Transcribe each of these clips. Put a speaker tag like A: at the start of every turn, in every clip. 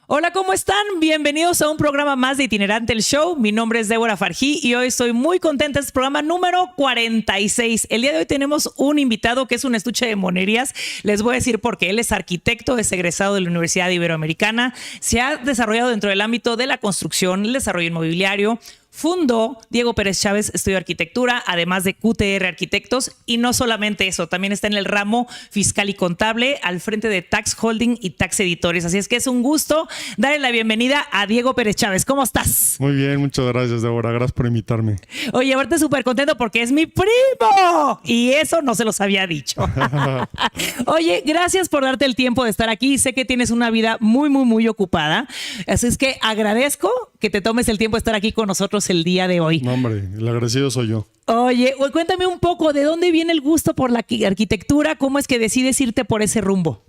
A: Hola, ¿cómo están? Bienvenidos a un programa más de Itinerante el Show. Mi nombre es Débora Farjí y hoy estoy muy contenta. Este es el programa número 46. El día de hoy tenemos un invitado que es un estuche de monerías. Les voy a decir por qué. Él es arquitecto, es egresado de la Universidad Iberoamericana. Se ha desarrollado dentro del ámbito de la construcción, el desarrollo inmobiliario. Fundó Diego Pérez Chávez Estudio de Arquitectura, además de QTR Arquitectos. Y no solamente eso, también está en el ramo fiscal y contable al frente de Tax Holding y Tax Editores. Así es que es un gusto darle la bienvenida a Diego Pérez Chávez. ¿Cómo estás?
B: Muy bien, muchas gracias, Débora. Gracias por invitarme.
A: Oye, ahorita súper contento porque es mi primo. Y eso no se los había dicho. Oye, gracias por darte el tiempo de estar aquí. Sé que tienes una vida muy ocupada. Así es que agradezco que te tomes el tiempo de estar aquí con nosotros el día de hoy.
B: No, hombre, el agradecido soy yo.
A: Oye, cuéntame un poco de dónde viene el gusto por la arquitectura, cómo es que decides irte por ese rumbo.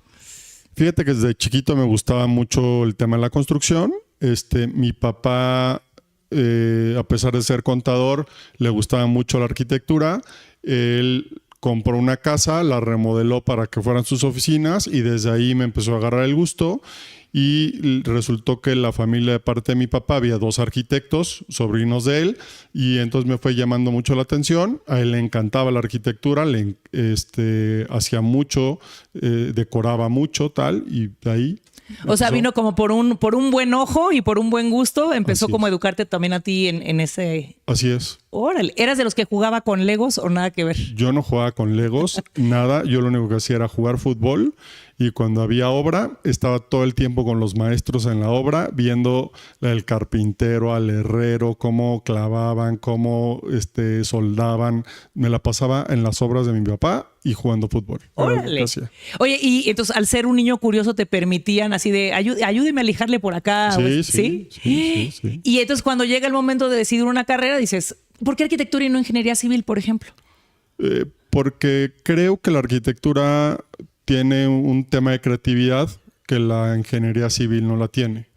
B: Fíjate que desde chiquito me gustaba mucho el tema de la construcción. Mi papá, a pesar de ser contador, le gustaba mucho la arquitectura. Él compró una casa, la remodeló para que fueran sus oficinas y desde ahí me empezó a agarrar el gusto. Y resultó que la familia de parte de mi papá había 2 arquitectos, sobrinos de él, y entonces me fue llamando mucho la atención. A él le encantaba la arquitectura, hacía mucho, decoraba mucho, tal, y de ahí...
A: O sea, vino como por un buen ojo y por un buen gusto, empezó como a educarte también a ti en ese...
B: Así es.
A: Órale, ¿eras de los que jugaba con Legos o nada que ver?
B: Yo no jugaba con Legos, nada. Yo lo único que hacía era jugar fútbol. Y cuando había obra, estaba todo el tiempo con los maestros en la obra, viendo el carpintero, al herrero, cómo clavaban, cómo soldaban. Me la pasaba en las obras de mi papá y jugando fútbol.
A: Órale. Oye, y entonces al ser un niño curioso te permitían así de ayúdeme a lijarle por acá.
B: Sí.
A: Y entonces cuando llega el momento de decidir una carrera, dices, ¿por qué arquitectura y no ingeniería civil, por ejemplo?
B: Porque creo que la arquitectura tiene un tema de creatividad que la ingeniería civil no la tiene,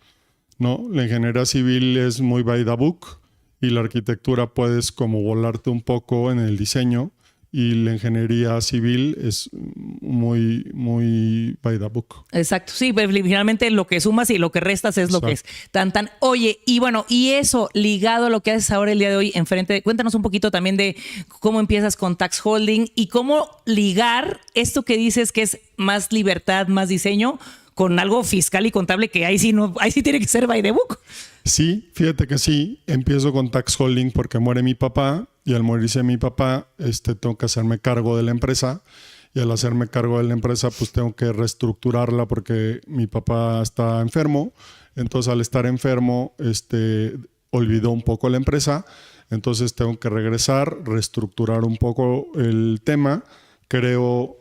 B: ¿no? La ingeniería civil es muy by the book y la arquitectura puedes como volarte un poco en el diseño y la ingeniería civil es muy by the book.
A: Exacto, sí, pues, finalmente lo que sumas y lo que restas es lo que es. Oye, y bueno, y eso ligado a lo que haces ahora el día de hoy enfrente, cuéntanos un poquito también de cómo empiezas con Tax Holding y cómo ligar esto que dices que es más libertad, más diseño, con algo fiscal y contable que ahí sí tiene que ser by the book.
B: Sí, fíjate que sí. Empiezo con Tax Holding porque muere mi papá y al morirse mi papá tengo que hacerme cargo de la empresa y al hacerme cargo de la empresa pues tengo que reestructurarla porque mi papá está enfermo. Entonces al estar enfermo olvidó un poco la empresa. Entonces tengo que regresar, reestructurar un poco el tema. Creo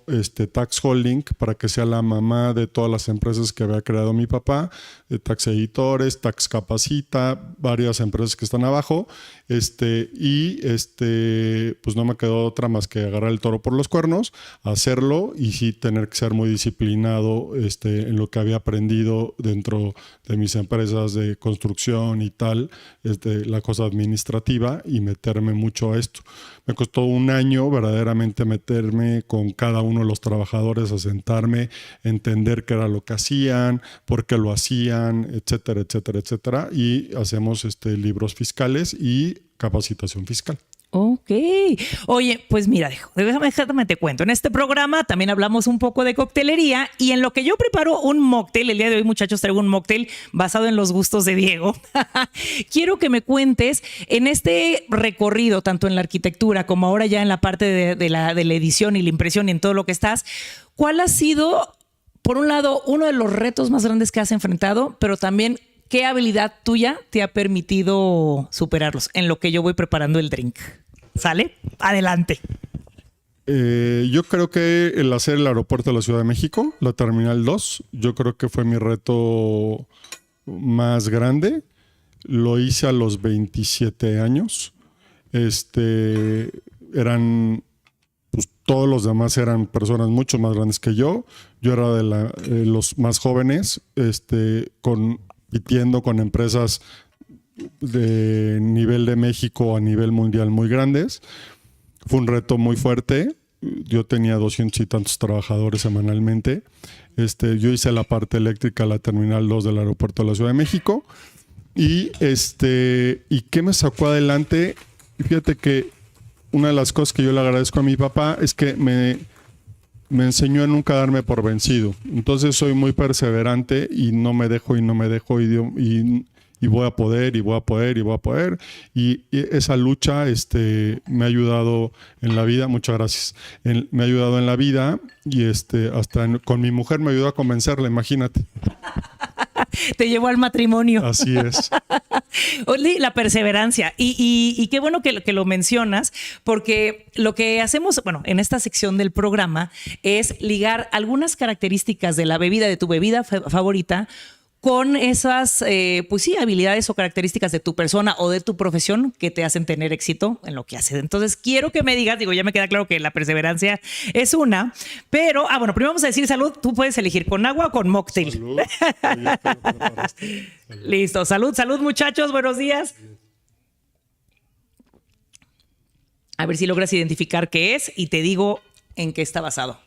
B: Tax Holding para que sea la mamá de todas las empresas que había creado mi papá, de Tax Editores, Tax Capacita, varias empresas que están abajo. Pues no me quedó otra más que agarrar el toro por los cuernos, hacerlo y sí tener que ser muy disciplinado en lo que había aprendido dentro de mis empresas de construcción y tal, la cosa administrativa y meterme mucho a esto. Me costó un año verdaderamente meterme con cada uno de los trabajadores, a sentarme, entender qué era lo que hacían, por qué lo hacían, etcétera, etcétera, etcétera. Y hacemos libros fiscales y capacitación fiscal.
A: Ok. Oye, pues mira, déjame te cuento. En este programa también hablamos un poco de coctelería y en lo que yo preparo un mocktail, el día de hoy, muchachos, traigo un mocktail basado en los gustos de Diego. Quiero que me cuentes en este recorrido, tanto en la arquitectura como ahora ya en la parte de la edición y la impresión y en todo lo que estás, ¿cuál ha sido, por un lado, uno de los retos más grandes que has enfrentado, pero también ¿qué habilidad tuya te ha permitido superarlos en lo que yo voy preparando el drink? ¿Sale? Adelante.
B: Yo creo que el hacer el aeropuerto de la Ciudad de México, la Terminal 2, yo creo que fue mi reto más grande. Lo hice a los 27 años. Pues todos los demás eran personas mucho más grandes que yo. Yo era de los más jóvenes, compitiendo con empresas de nivel de México a nivel mundial muy grandes. Fue un reto muy fuerte. yo tenía 200 y tantos trabajadores semanalmente. Yo hice la parte eléctrica, la Terminal 2 del aeropuerto de la Ciudad de México. ¿Y qué me sacó adelante? Fíjate que una de las cosas que yo le agradezco a mi papá es que me enseñó a nunca darme por vencido. Entonces soy muy perseverante y no me dejo y voy a poder y voy a poder y voy a poder. Y esa lucha me ha ayudado en la vida. Muchas gracias. Me ha ayudado en la vida y con mi mujer me ayudó a convencerla, imagínate.
A: Te llevó al matrimonio.
B: Así es.
A: Oli, la perseverancia. Y qué bueno que lo mencionas, porque lo que hacemos, bueno, en esta sección del programa es ligar algunas características de la bebida, de tu bebida favorita, con esas, pues sí, habilidades o características de tu persona o de tu profesión que te hacen tener éxito en lo que haces. Entonces, quiero que me digas, ya me queda claro que la perseverancia es una, pero, bueno, primero vamos a decir salud. Tú puedes elegir con agua o con mocktail.
B: Salud.
A: Listo, salud, muchachos, buenos días. A ver si logras identificar qué es y te digo en qué está basado.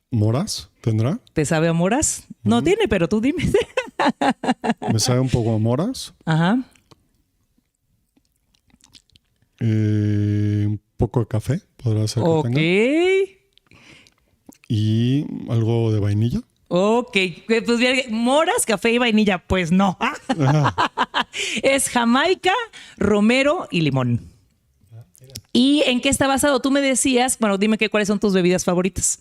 B: ¿Moras? ¿Tendrá?
A: ¿Te sabe a moras? No tiene, pero tú dime.
B: Me sabe un poco a moras.
A: Ajá.
B: Un poco de café, podrá ser que tenga. Y algo de vainilla.
A: Ok, pues bien, moras, café y vainilla, pues no. Es Jamaica, romero y limón. ¿Y en qué está basado? Tú me decías, bueno, dime cuáles son tus bebidas favoritas.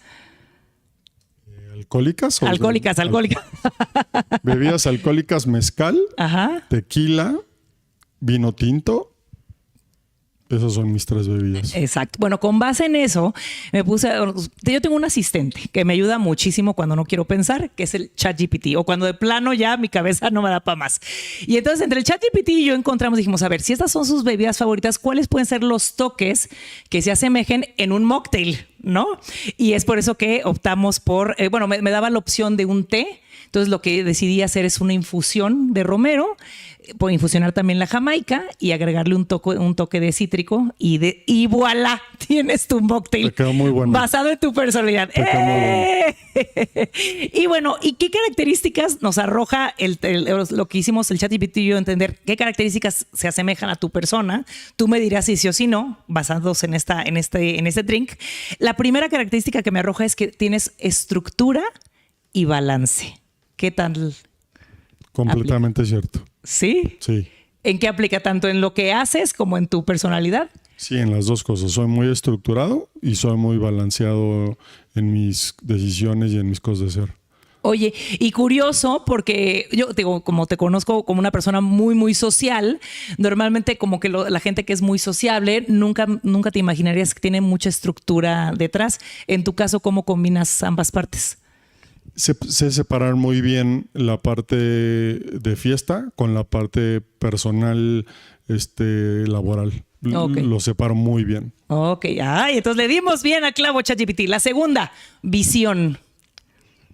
B: ¿Alcohólicas?
A: Alcohólicas.
B: Bebidas alcohólicas, mezcal,
A: Ajá.
B: tequila, vino tinto. Esas son mis 3 bebidas.
A: Exacto. Bueno, con base en eso, yo tengo un asistente que me ayuda muchísimo cuando no quiero pensar, que es el ChatGPT, o cuando de plano ya mi cabeza no me da para más. Y entonces entre el ChatGPT y yo dijimos, a ver, si estas son sus bebidas favoritas, ¿cuáles pueden ser los toques que se asemejen en un mocktail, ¿no? Y es por eso que optamos por, me daba la opción de un té. Entonces lo que decidí hacer es una infusión de romero, puedo infusionar también la jamaica y agregarle un toque de cítrico y voilà, tienes tu mocktail.
B: Te quedó muy bueno.
A: Basado en tu personalidad.
B: Te quedó muy bueno.
A: Y bueno, ¿y qué características nos arroja lo que hicimos el ChatGPT y yo entender qué características se asemejan a tu persona? Tú me dirás si sí o si no, basados en este drink. La primera característica que me arroja es que tienes estructura y balance. ¿Qué tal?
B: Completamente
A: aplica?
B: Cierto.
A: ¿Sí?
B: Sí.
A: ¿En qué aplica? ¿Tanto en lo que haces como en tu personalidad?
B: Sí, en las dos cosas. Soy muy estructurado y soy muy balanceado en mis decisiones y en mis cosas de ser.
A: Oye, y curioso porque yo digo, como te conozco como una persona muy, muy social, normalmente como que la gente que es muy sociable, nunca te imaginarías que tiene mucha estructura detrás. En tu caso, ¿cómo combinas ambas partes?
B: Sé separar muy bien la parte de fiesta con la parte personal, laboral.
A: Okay.
B: Lo separo muy bien.
A: Ok, entonces le dimos bien al clavo, ChatGPT. La segunda, visión.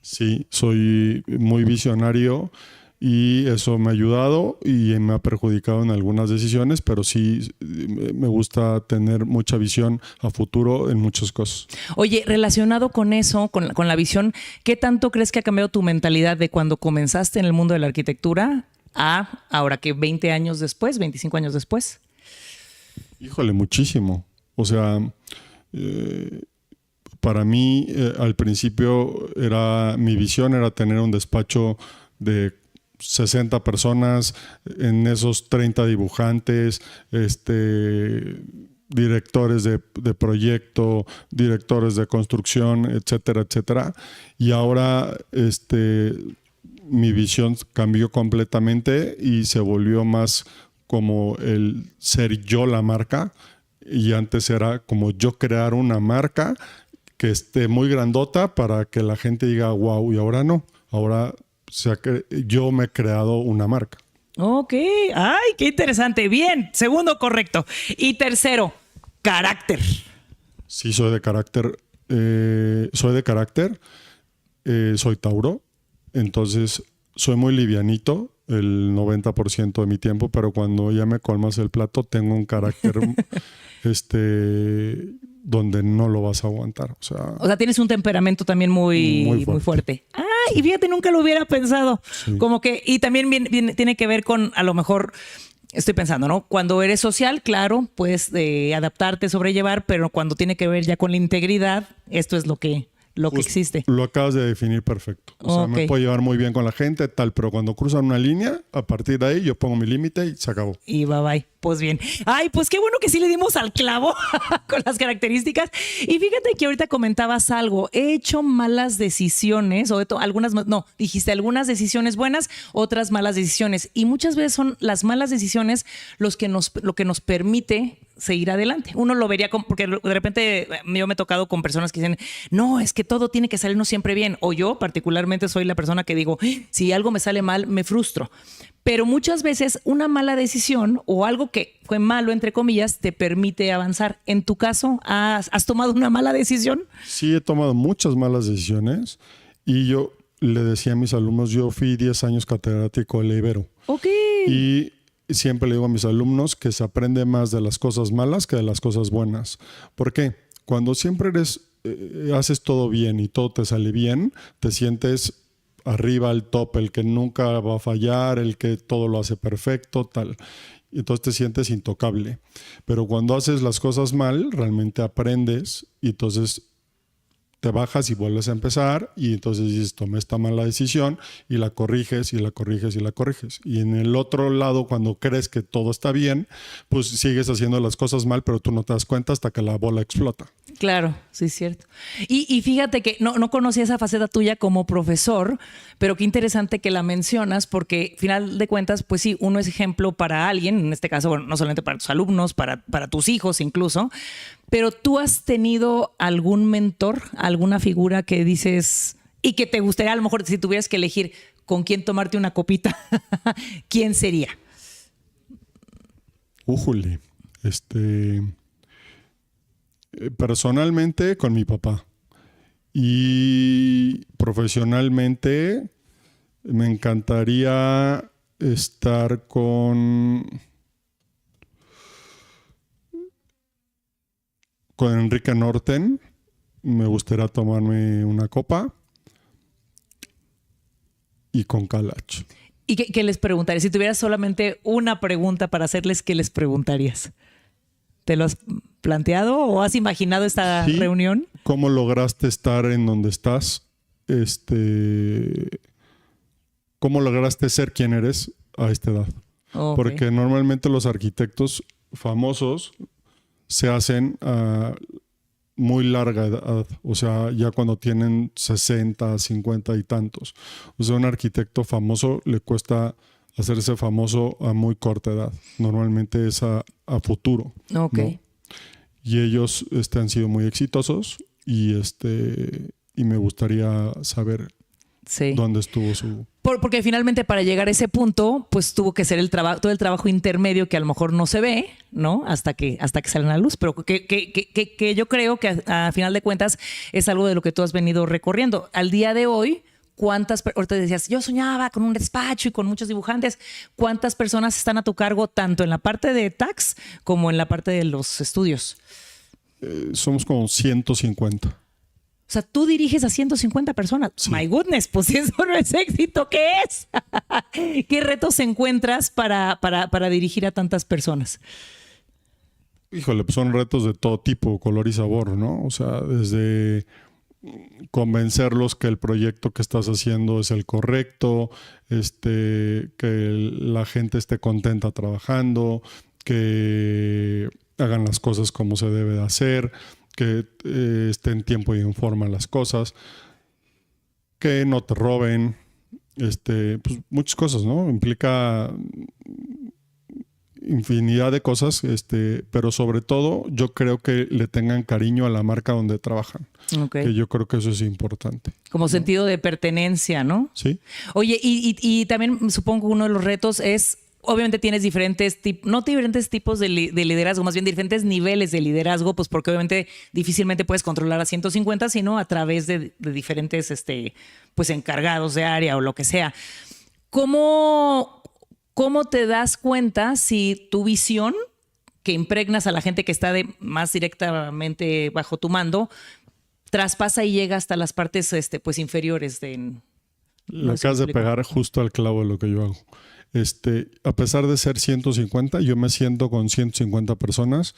B: Sí, soy muy visionario y eso me ha ayudado y me ha perjudicado en algunas decisiones, pero sí me gusta tener mucha visión a futuro en muchas cosas.
A: Oye, relacionado con eso, con la visión, ¿qué tanto crees que ha cambiado tu mentalidad de cuando comenzaste en el mundo de la arquitectura a ahora que 20 años después, 25 años después?
B: Híjole, muchísimo. O sea, para mí al principio mi visión era tener un despacho de 60 personas, en esos 30 dibujantes, directores de proyecto, directores de construcción, etcétera, etcétera. Y ahora mi visión cambió completamente y se volvió más como el ser yo la marca. Y antes era como yo crear una marca que esté muy grandota para que la gente diga wow, y ahora no. Ahora yo me he creado una marca.
A: Ok. Ay, qué interesante. Bien. Segundo, correcto. Y tercero, carácter.
B: Sí, soy de carácter. Soy Tauro. Entonces, soy muy livianito. el 90% de mi tiempo, pero cuando ya me colmas el plato, tengo un carácter donde no lo vas a aguantar. O sea,
A: tienes un temperamento también muy fuerte. Ah, y fíjate, nunca lo hubiera pensado. Sí. Como que, y también tiene que ver con, a lo mejor, estoy pensando, ¿no? Cuando eres social, claro, puedes adaptarte, sobrellevar, pero cuando tiene que ver ya con la integridad, esto es lo que existe.
B: Lo acabas de definir perfecto. O sea, me puedo llevar muy bien con la gente, tal, pero cuando cruzan una línea, a partir de ahí yo pongo mi límite y se acabó.
A: Y bye. Pues bien. Ay, pues qué bueno que sí le dimos al clavo con las características. Y fíjate que ahorita comentabas algo. He hecho malas decisiones, dijiste algunas decisiones buenas, otras malas decisiones. Y muchas veces son las malas decisiones lo que nos permite seguir adelante. Uno lo vería porque de repente yo me he tocado con personas que dicen, no, es que todo tiene que salirnos siempre bien. O yo particularmente soy la persona que digo, si algo me sale mal, me frustro. Pero muchas veces una mala decisión o algo que fue malo, entre comillas, te permite avanzar. En tu caso, ¿has tomado una mala decisión?
B: Sí, he tomado muchas malas decisiones y yo le decía a mis alumnos, yo fui 10 años catedrático de la Ibero.
A: Ok.
B: Y siempre le digo a mis alumnos que se aprende más de las cosas malas que de las cosas buenas. ¿Por qué? Cuando siempre haces todo bien y todo te sale bien, te sientes arriba al top, el que nunca va a fallar, el que todo lo hace perfecto, tal. Y entonces te sientes intocable. Pero cuando haces las cosas mal, realmente aprendes y entonces te bajas y vuelves a empezar y entonces dices, tomé esta mala decisión y la corriges y la corriges y la corriges. Y en el otro lado, cuando crees que todo está bien, pues sigues haciendo las cosas mal, pero tú no te das cuenta hasta que la bola explota.
A: Claro, sí es cierto. Y fíjate que no conocía esa faceta tuya como profesor, pero qué interesante que la mencionas porque, final de cuentas, pues sí, uno es ejemplo para alguien, en este caso, bueno, no solamente para tus alumnos, para tus hijos incluso, pero tú has tenido algún mentor, alguna figura que dices y que te gustaría, a lo mejor, si tuvieras que elegir con quién tomarte una copita, ¿quién sería?
B: Újule, personalmente con mi papá y profesionalmente me encantaría estar con Enrique Norten. Me gustaría tomarme una copa y con Kalach.
A: ¿Y qué les preguntarías? Si tuvieras solamente una pregunta para hacerles, ¿qué les preguntarías? ¿Te lo has planteado o has imaginado esta reunión?
B: ¿Cómo lograste estar en donde estás? ¿Cómo lograste ser quien eres a esta edad? Okay. Porque normalmente los arquitectos famosos se hacen a muy larga edad, o sea, ya cuando tienen 60, 50 y tantos. O sea, un arquitecto famoso le cuesta hacerse famoso a muy corta edad. Normalmente es a futuro.
A: Okay.
B: ¿No? Y ellos han sido muy exitosos y me gustaría saber dónde estuvo su...
A: Porque finalmente para llegar a ese punto, pues tuvo que ser todo el trabajo intermedio que a lo mejor no se ve, ¿no? Hasta que sale a la luz, pero que yo creo que a final de cuentas es algo de lo que tú has venido recorriendo. Al día de hoy, ahorita decías, yo soñaba con un despacho y con muchos dibujantes. ¿Cuántas personas están a tu cargo tanto en la parte de tax como en la parte de los estudios?
B: Somos como 150.
A: O sea, tú diriges a 150 personas. Sí. My goodness, pues si eso no es éxito, ¿qué es? ¿Qué retos encuentras para dirigir a tantas personas?
B: Híjole, pues son retos de todo tipo, color y sabor, ¿no? O sea, desde convencerlos que el proyecto que estás haciendo es el correcto, que la gente esté contenta trabajando, que hagan las cosas como se debe de hacer, que esté en tiempo y en forma las cosas, que no te roben, pues muchas cosas, ¿no? Implica infinidad de cosas, pero sobre todo yo creo que le tengan cariño a la marca donde trabajan. Okay. Que yo creo que eso es importante.
A: Como sentido de pertenencia, ¿no?
B: Sí.
A: Oye, y también supongo que uno de los retos es, obviamente tienes diferentes tipos de liderazgo, más bien diferentes niveles de liderazgo, pues porque obviamente difícilmente puedes controlar a 150, sino a través de diferentes pues encargados de área o lo que sea. ¿Cómo te das cuenta si tu visión que impregnas a la gente que está más directamente bajo tu mando traspasa y llega hasta las partes pues inferiores de...
B: Le acabas de pegar justo al clavo de lo que yo hago. A pesar de ser 150, yo me siento con 150 personas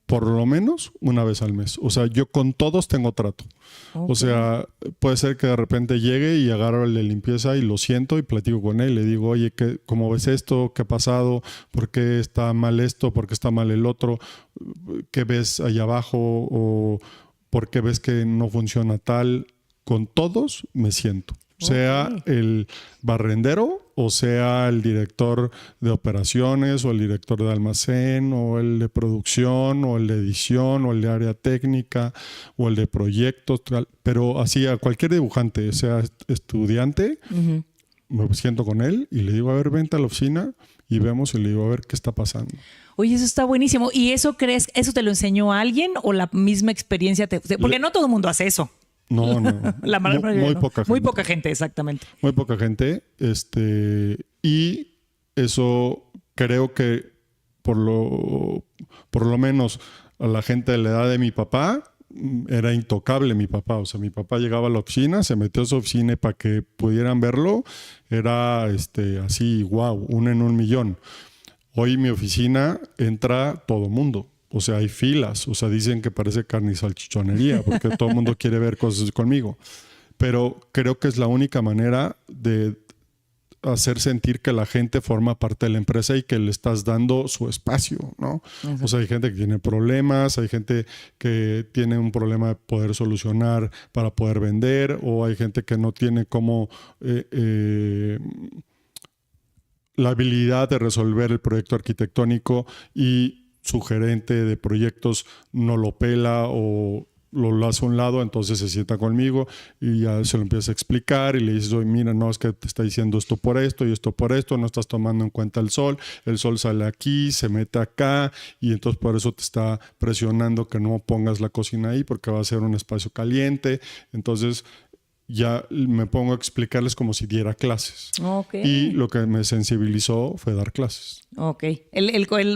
B: por lo menos una vez al mes. O sea, yo con todos tengo trato. Okay. O sea, puede ser que de repente llegue y agarro el de limpieza y lo siento y platico con él. Le digo, oye, ¿cómo ves esto? ¿Qué ha pasado? ¿Por qué está mal esto? ¿Por qué está mal el otro? ¿Qué ves allá abajo? ¿O por qué ves que no funciona tal? Con todos me siento. Sea el barrendero o sea el director de operaciones o el director de almacén o el de producción o el de edición o el de área técnica o el de proyectos, pero así a cualquier dibujante, sea estudiante, me siento con él y le digo, a ver, vente a la oficina y vemos y le digo, a ver qué está pasando.
A: Oye, eso está buenísimo. ¿Y eso te lo enseñó alguien o la misma experiencia? Porque no todo el mundo hace eso.
B: No. Muy poca gente.
A: Muy poca gente, exactamente.
B: Muy poca gente. Y eso creo que por lo menos a la gente de la edad de mi papá era intocable mi papá. O sea, mi papá llegaba a la oficina, se metió a su oficina para que pudieran verlo. Era así, wow, 1 en 1,000,000. Hoy mi oficina entra todo mundo. O sea, hay filas. O sea, dicen que parece carne y salchichonería porque todo el mundo quiere ver cosas conmigo. Pero creo que es la única manera de hacer sentir que la gente forma parte de la empresa y que le estás dando su espacio, ¿no? O sea, hay gente que tiene problemas, hay gente que tiene un problema de poder solucionar para poder vender, o hay gente que no tiene cómo... la habilidad de resolver el proyecto arquitectónico y su gerente de proyectos no lo pela o lo hace a un lado, entonces se sienta conmigo y ya se lo empieza a explicar y le dices, oye, mira, no, es que te está diciendo esto por esto y esto por esto, no estás tomando en cuenta el sol sale aquí, se mete acá y entonces por eso te está presionando que no pongas la cocina ahí porque va a ser un espacio caliente. Entonces ya me pongo a explicarles como si diera clases.
A: Okay.
B: Y lo que me sensibilizó fue dar clases.
A: Ok.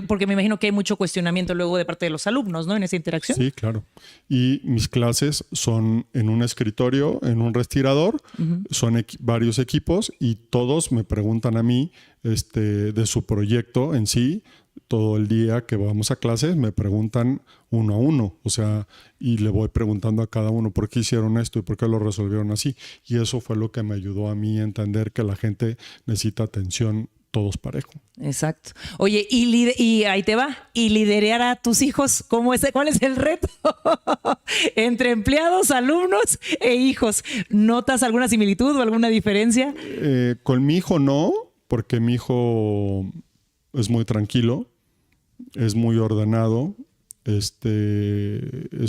A: Porque me imagino que hay mucho cuestionamiento luego de parte de los alumnos, ¿no? En esa interacción.
B: Sí, claro. Y mis clases son en un escritorio, en un respirador, son varios equipos y todos me preguntan a mí de su proyecto en sí. Todo el día que vamos a clases me preguntan uno a uno, o sea, y le voy preguntando a cada uno por qué hicieron esto y por qué lo resolvieron así. Y eso fue lo que me ayudó a mí a entender que la gente necesita atención todos parejo.
A: Exacto. Oye, y ahí te va. ¿Y liderar a tus hijos? ¿Cuál es el reto? Entre empleados, alumnos e hijos. ¿Notas alguna similitud o alguna diferencia?
B: Con mi hijo no, porque mi hijo es muy tranquilo, es muy ordenado, es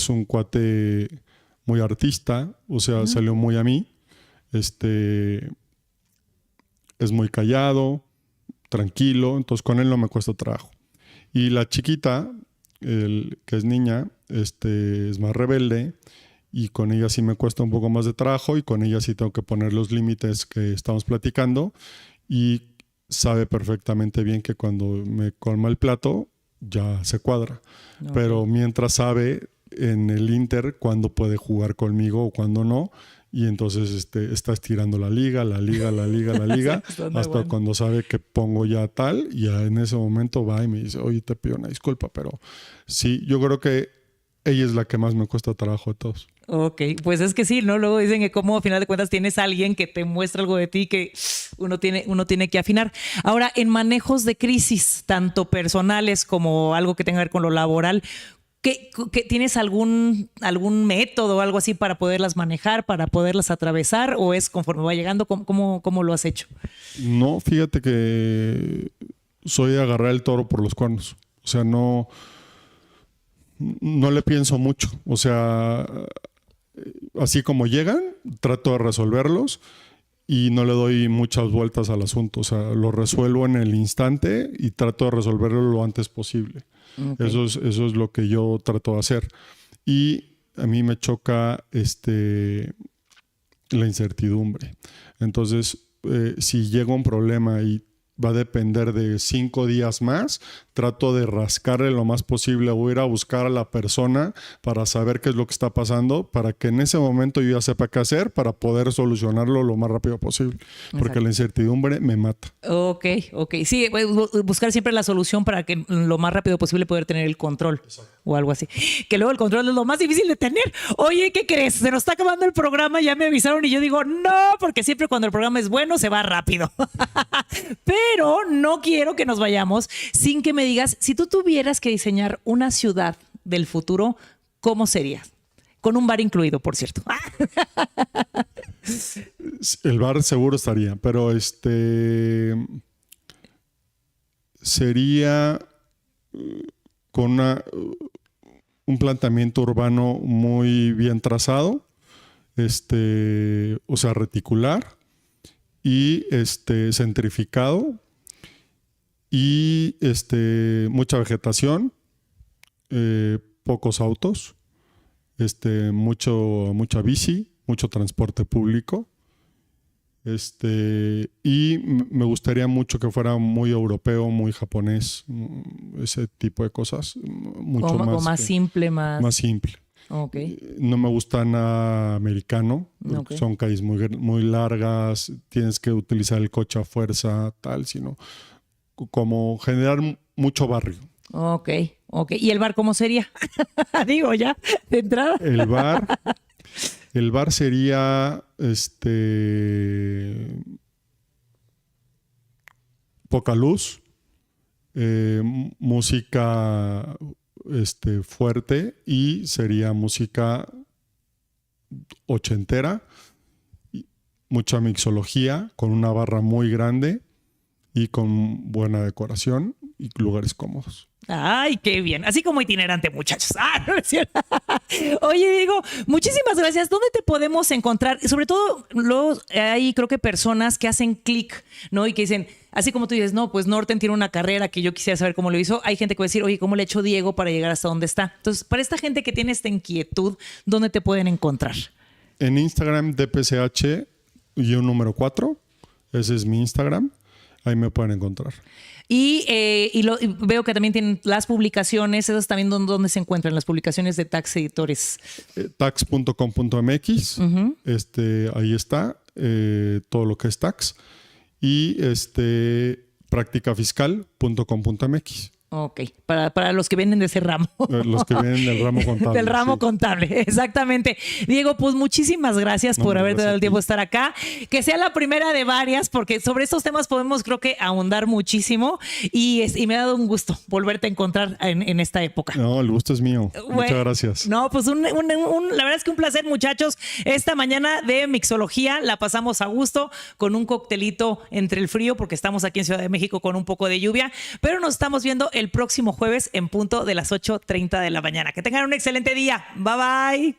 B: un cuate muy artista, o sea, salió muy a mí, es muy callado, tranquilo, entonces con él no me cuesta trabajo. Y la chiquita, que es niña, es más rebelde y con ella sí me cuesta un poco más de trabajo y con ella sí tengo que poner los límites que estamos platicando y sabe perfectamente bien que cuando me colma el plato ya se cuadra. Okay. Pero mientras sabe en el Inter cuándo puede jugar conmigo o cuándo no. Y entonces está estirando la liga hasta cuando sabe que pongo ya tal y ya en ese momento va y me dice, oye, te pido una disculpa, pero sí, yo creo que ella es la que más me cuesta trabajo de todos.
A: Ok, pues es que sí, ¿no? Luego dicen que como a final de cuentas tienes a alguien que te muestra algo de ti que uno tiene que afinar. Ahora, en manejos de crisis, tanto personales como algo que tenga que ver con lo laboral, ¿tienes algún método o algo así para poderlas manejar, para poderlas atravesar o es conforme va llegando? ¿Cómo lo has hecho?
B: No, fíjate que soy de agarrar el toro por los cuernos. O sea, no le pienso mucho. O sea, así como llegan, trato de resolverlos y no le doy muchas vueltas al asunto. O sea, lo resuelvo en el instante y trato de resolverlo lo antes posible. Okay. Eso es lo que yo trato de hacer. Y a mí me choca la incertidumbre. Entonces, si llega un problema y va a depender de 5 días más, trato de rascarle lo más posible. Voy a ir a buscar a la persona para saber qué es lo que está pasando, para que en ese momento yo ya sepa qué hacer para poder solucionarlo lo más rápido posible. Porque
A: Exacto.
B: la incertidumbre me mata.
A: Ok. Sí, buscar siempre la solución para que lo más rápido posible poder tener el control. Exacto. O algo así. Que luego el control es lo más difícil de tener. Oye, ¿qué crees? Se nos está acabando el programa, ya me avisaron y yo digo, no, porque siempre cuando el programa es bueno se va rápido. Pero no quiero que nos vayamos sin que me digas, si tú tuvieras que diseñar una ciudad del futuro, ¿cómo sería? Con un bar incluido, por cierto.
B: El bar seguro estaría, pero sería con un planteamiento urbano muy bien trazado, o sea, reticular y centrificado y mucha vegetación, pocos autos, mucha bici, mucho transporte público. Y me gustaría mucho que fuera muy europeo, muy japonés, ese tipo de cosas. Mucho
A: más simple,
B: más simple.
A: Okay.
B: No me gusta nada americano.
A: Okay.
B: Son calles muy largas, tienes que utilizar el coche a fuerza, tal, sino como generar mucho barrio.
A: Ok. ¿Y el bar cómo sería? Digo ya, de entrada.
B: El bar sería poca luz, música fuerte y sería música ochentera, mucha mixología con una barra muy grande y con buena decoración y lugares cómodos.
A: Ay, qué bien. Así como itinerante, muchachos. No es cierto. Oye, Diego, muchísimas gracias. ¿Dónde te podemos encontrar? Y sobre todo, luego hay creo que personas que hacen clic, ¿no? Y que dicen, así como tú dices, no, pues Norten tiene una carrera que yo quisiera saber cómo lo hizo. Hay gente que va a decir, oye, ¿cómo le ha hecho Diego para llegar hasta donde está? Entonces, para esta gente que tiene esta inquietud, ¿dónde te pueden encontrar?
B: En Instagram, DPCH-4. Ese es mi Instagram. Ahí me pueden encontrar.
A: Y veo que también tienen las publicaciones, esas también donde se encuentran las publicaciones de Tax Editores.
B: Tax.com.mx, ahí está todo lo que es Tax. Y practicafiscal.com.mx.
A: Ok, para los que vienen de ese ramo.
B: Los que vienen del ramo contable.
A: Del ramo
B: sí.
A: contable, exactamente. Diego, pues muchísimas gracias por haberte dado el tiempo de estar acá. Que sea la primera de varias, porque sobre estos temas podemos, creo que, ahondar muchísimo. Y me ha dado un gusto volverte a encontrar en esta época.
B: No, el gusto es mío. Muchas gracias.
A: No, pues la verdad es que un placer, muchachos. Esta mañana de mixología la pasamos a gusto con un coctelito entre el frío, porque estamos aquí en Ciudad de México con un poco de lluvia. Pero nos estamos viendo el próximo jueves en punto de las 8:30 de la mañana. Que tengan un excelente día. Bye, bye.